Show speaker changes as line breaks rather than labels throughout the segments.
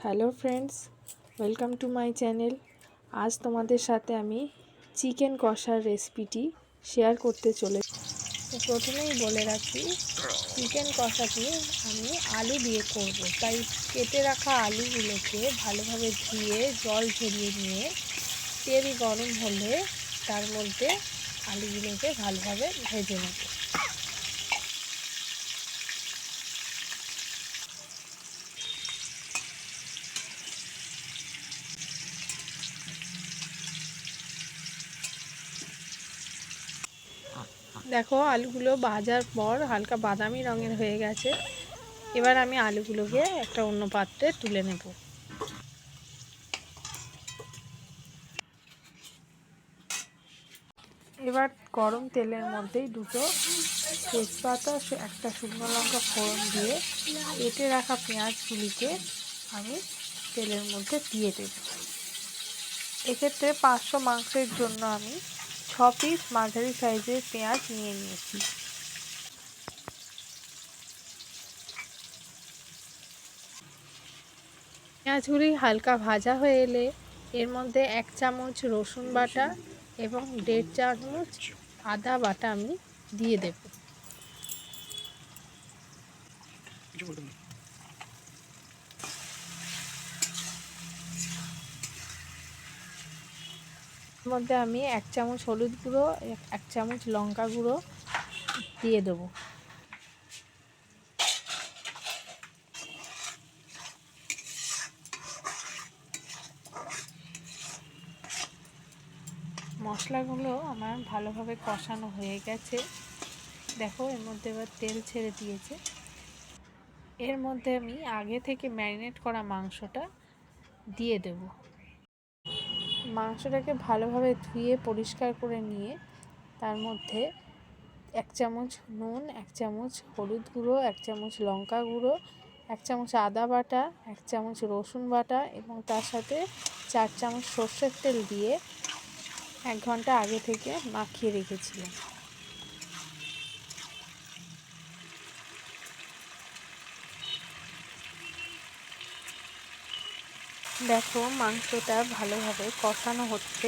Hello friends, welcome to my channel. আজ তোমাদের সাথে আমি চিকেন কষার রেসিপিটি শেয়ার করতে চলেছি। প্রথমেই বলে রাখি, চিকেন কষাটি আমি আলু দিয়ে করব, তাই কেটে রাখা আলুগুলোকে ভালোভাবে ধুয়ে জল ঝরিয়ে নিয়ে তেল গরম হলে তার মধ্যে আলুগুলোকে ভালোভাবে ভেজে নেব। দেখো, আলুগুলো ভাজার পর হালকা বাদামি রঙের হয়ে গেছে। এবার আমি আলুগুলোকে একটা অন্য পাত্রে তুলে নেব। এবার গরম তেলের মধ্যেই দুটো তেজপাতা, একটা শুকনো লঙ্কা ফোড়ন দিয়ে কেটে রাখা পেঁয়াজগুলিকে আমি তেলের মধ্যে দিয়ে দেব। এক্ষেত্রে 500 মাংসের জন্য আমি 6 পিস মাঝারি সাইজের পেঁয়াজ নিয়ে নিয়েছি। পেঁয়াজগুলি হালকা ভাজা হয়ে এলে এর মধ্যে 1 চামচ রসুন বাটা এবং 1.5 চামচ আদা বাটা আমি দিয়ে দেব। এর মধ্যে আমি 1 চামচ হলুদ গুঁড়ো, 1 চামচ লঙ্কা গুঁড়ো দিয়ে দেব। মশলাগুলো আমার ভালোভাবে কষানো হয়ে গেছে। দেখো, এর মধ্যে এবার তেল ছেড়ে দিয়েছে। এর মধ্যে আমি আগে থেকে ম্যারিনেট করা মাংসটা দিয়ে দেব। মাংসটাকে ভালোভাবে ধুয়ে পরিষ্কার করে নিয়ে তার মধ্যে 1 চামচ নুন, 1 চামচ হলুদ গুঁড়ো, 1 চামচ লঙ্কা গুঁড়ো, 1 চামচ আদা বাটা, 1 চামচ রসুন বাটা এবং তার সাথে 4 চামচ সর্ষের তেল দিয়ে 1 ঘন্টা আগে থেকে মাখিয়ে রেখেছিলাম। দেখো, মাংসটা ভালোভাবে কষানো হচ্ছে।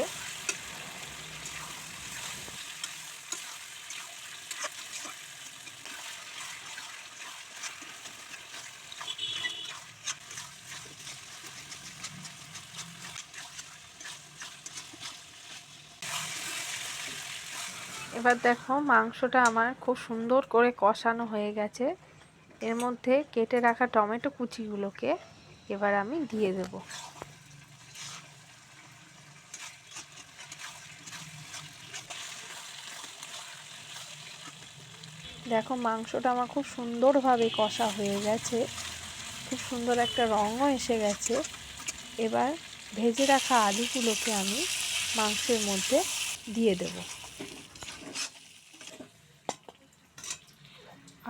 এবার দেখো, মাংসটা আমার খুব সুন্দর করে কষানো হয়ে গেছে। এর মধ্যে কেটে রাখা টমেটো কুচিগুলোকে এবার আমি দিয়ে দেব। দেখো, মাংসটা আমার খুব সুন্দরভাবে কষা হয়ে গেছে, খুব সুন্দর একটা রঙও এসে গেছে। এবার ভেজে রাখা আলুগুলোকে আমি মাংসের মধ্যে দিয়ে দেব।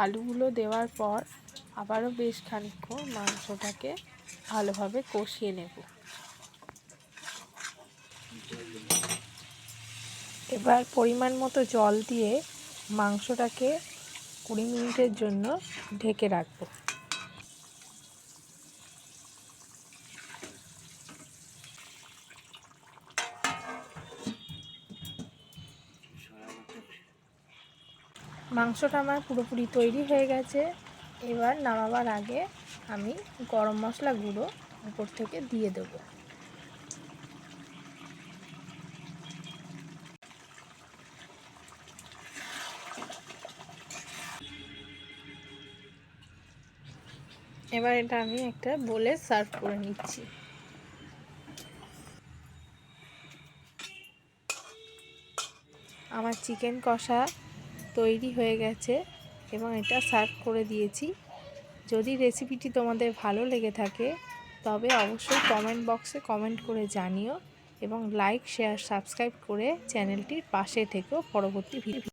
আলুগুলো দেওয়ার পর আবারও বেশ খানিকক্ষণ মাংসটাকে ভালোভাবে কষিয়ে নেব। এবার পরিমাণ মতো জল দিয়ে মাংসটাকে 20 মিনিটের জন্য ঢেকে রাখবো। মাংসটা আমার পুরোপুরি তৈরি হয়ে গেছে। এবার নামাবার আগে আমি গরম মশলা গুঁড়ো উপর থেকে দিয়ে দেব। এবার এটা আমি একটা বোলে সার্ভ করে নিচ্ছি। আমার চিকেন কষা তৈরি হয়ে গেছে এবং এটা সার্ভ করে দিয়েছি। যদি রেসিপিটি তোমাদের ভালো লেগে থাকে তবে অবশ্যই কমেন্ট বক্সে কমেন্ট করে জানিও এবং লাইক, শেয়ার, সাবস্ক্রাইব করে চ্যানেলটির পাশে থেকেও পরবর্তী ভিডিও